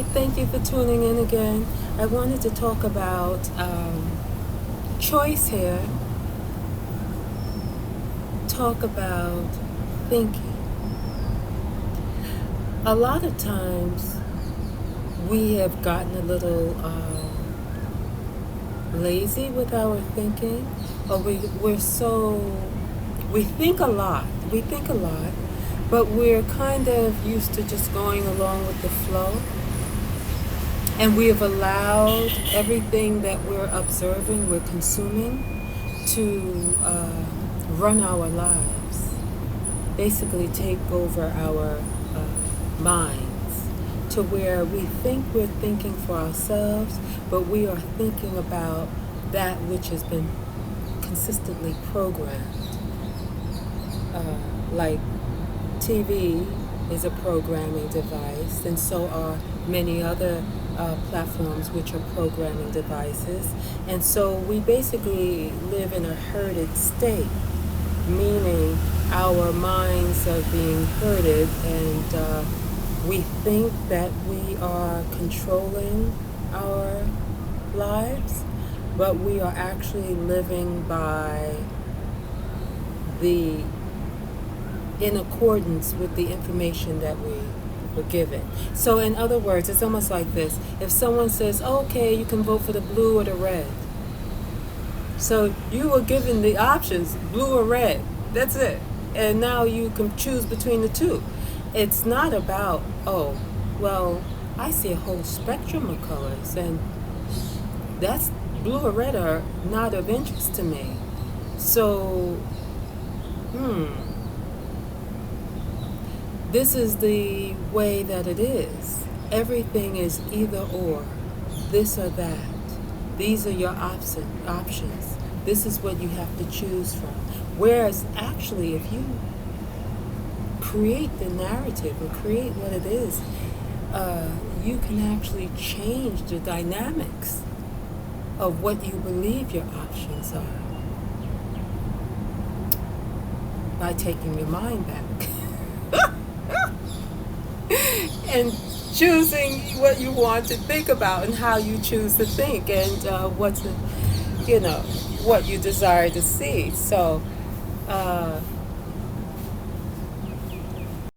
Hi, thank you for tuning in again. I wanted to talk about choice here, talk about thinking. A lot of times we have gotten a little lazy with our thinking, or we think a lot, but we're kind of used to just going along with the flow. And we have allowed everything that we're observing, we're consuming, to run our lives, basically take over our minds, to where we think we're thinking for ourselves, but we are thinking about that which has been consistently programmed. Like TV is a programming device, and so are many other platforms which are programming devices. And so we basically live in a herded state, meaning our minds are being herded, and we think that we are controlling our lives, but we are actually living by the in accordance with the information that we were given. So in other words, it's almost like this. If someone says, oh, okay, you can vote for the blue or the red. So you were given the options, blue or red. That's it. And now you can choose between the two. It's not about, oh, well, I see a whole spectrum of colors, and that's blue or red are not of interest to me. So, this is the way that it is. Everything is either or, this or that. These are your options. This is what you have to choose from. Whereas actually, if you create the narrative or create what it is, you can actually change the dynamics of what you believe your options are by taking your mind back. And choosing what you want to think about and how you choose to think, and what you desire to see. So